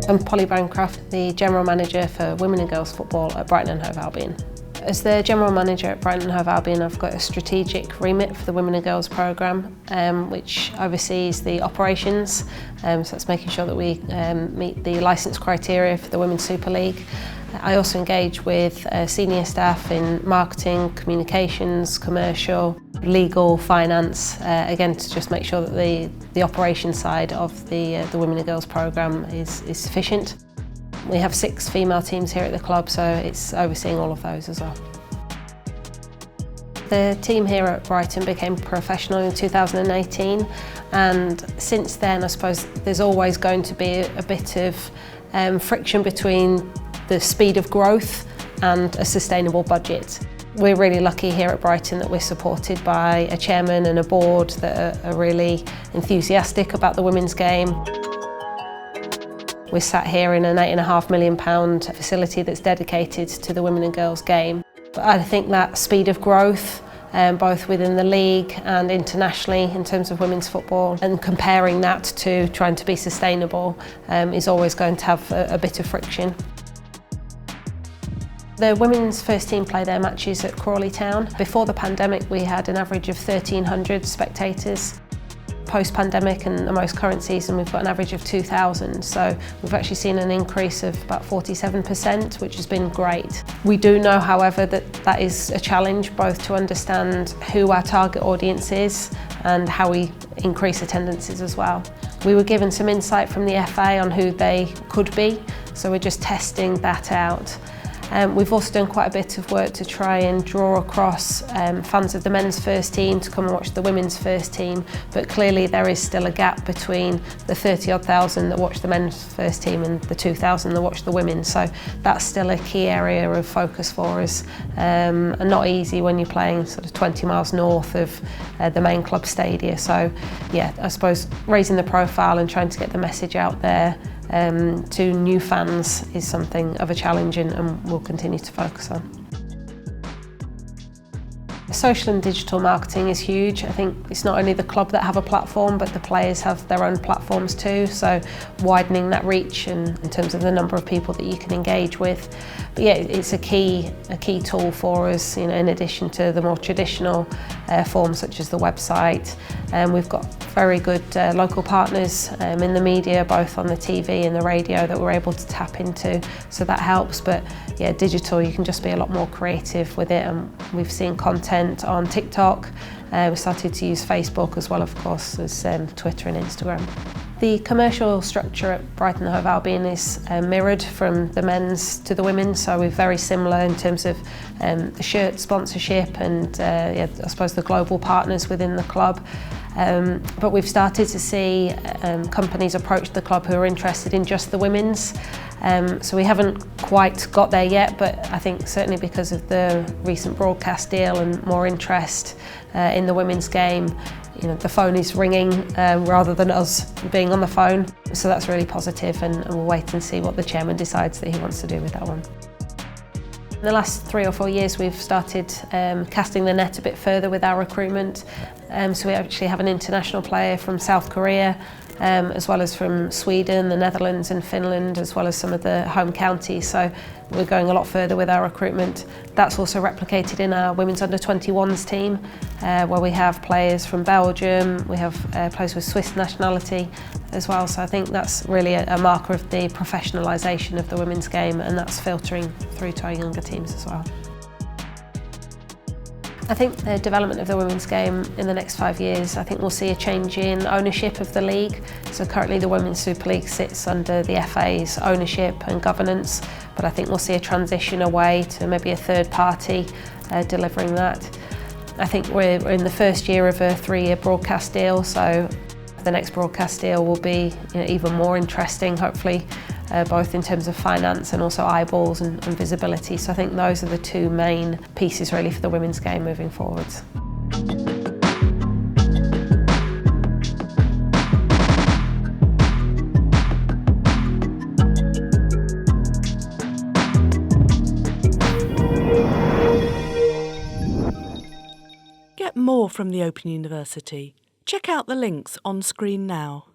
I'm Polly Bancroft, the General Manager for Women and Girls Football at Brighton and Hove Albion. As the General Manager at Brighton and Hove Albion, I've got a strategic remit for the Women and Girls programme, which oversees the operations, so that's making sure that we meet the licence criteria for the Women's Super League. I also engage with senior staff in marketing, communications, commercial, legal, finance, again to just make sure that the operations side of the Women and Girls programme is sufficient. We have 6 female teams here at the club, so it's overseeing all of those as well. The team here at Brighton became professional in 2018, and since then I suppose there's always going to be a bit of friction between the speed of growth and a sustainable budget. We're really lucky here at Brighton that we're supported by a chairman and a board that are really enthusiastic about the women's game. We're sat here in an £8.5 million facility that's dedicated to the women and girls game. But I think that speed of growth, both within the league and internationally in terms of women's football, and comparing that to trying to be sustainable is always going to have a bit of friction. The women's first team play their matches at Crawley Town. Before the pandemic we had an average of 1,300 spectators. Post-pandemic and the most current season we've got an average of 2,000, so we've actually seen an increase of about 47%, which has been great. We do know, however, that is a challenge, both to understand who our target audience is and how we increase attendances as well. We were given some insight from the FA on who they could be, so we're just testing that out. We've also done quite a bit of work to try and draw across fans of the men's first team to come and watch the women's first team, but clearly there is still a gap between the 30-odd thousand that watch the men's first team and the 2,000 that watch the women, so that's still a key area of focus for us, and not easy when you're playing sort of 20 miles north of the main club stadia. So yeah, I suppose raising the profile and trying to get the message out there to new fans is something of a challenge, and we'll continue to focus on. Social and digital marketing is huge. I think it's not only the club that have a platform, but the players have their own platforms too, so widening that reach and in terms of the number of people that you can engage with. But yeah, it's a key tool for us, you know, in addition to the more traditional forms such as the website. We've got very good local partners in the media, both on the TV and the radio, that we're able to tap into, so that helps. But yeah, digital, you can just be a lot more creative with it, and we've seen content on TikTok. We started to use Facebook as well, of course, as Twitter and Instagram. The commercial structure at Brighton and Hove Albion is mirrored from the men's to the women's, so we're very similar in terms of the shirt sponsorship and yeah, I suppose the global partners within the club. But we've started to see companies approach the club who are interested in just the women's. So we haven't quite got there yet, but I think certainly because of the recent broadcast deal and more interest in the women's game, you know, the phone is ringing rather than us being on the phone. So that's really positive, and we'll wait and see what the chairman decides that he wants to do with that one. In the last 3 or 4 years we've started casting the net a bit further with our recruitment. So we actually have an international player from South Korea, as well as from Sweden, the Netherlands and Finland, as well as some of the home counties. So we're going a lot further with our recruitment. That's also replicated in our women's under-21s team, where we have players from Belgium, we have players with Swiss nationality as well. So I think that's really a marker of the professionalisation of the women's game, and that's filtering through to our younger teams as well. I think the development of the women's game in the next 5 years, I think we'll see a change in ownership of the league. So currently the Women's Super League sits under the FA's ownership and governance, but I think we'll see a transition away to maybe a third party delivering that. I think we're in the first year of a 3-year broadcast deal, so the next broadcast deal will be, you know, even more interesting, hopefully, both in terms of finance and also eyeballs and visibility. So I think those are the 2 main pieces really for the women's game moving forwards. Get more from the Open University. Check out the links on screen now.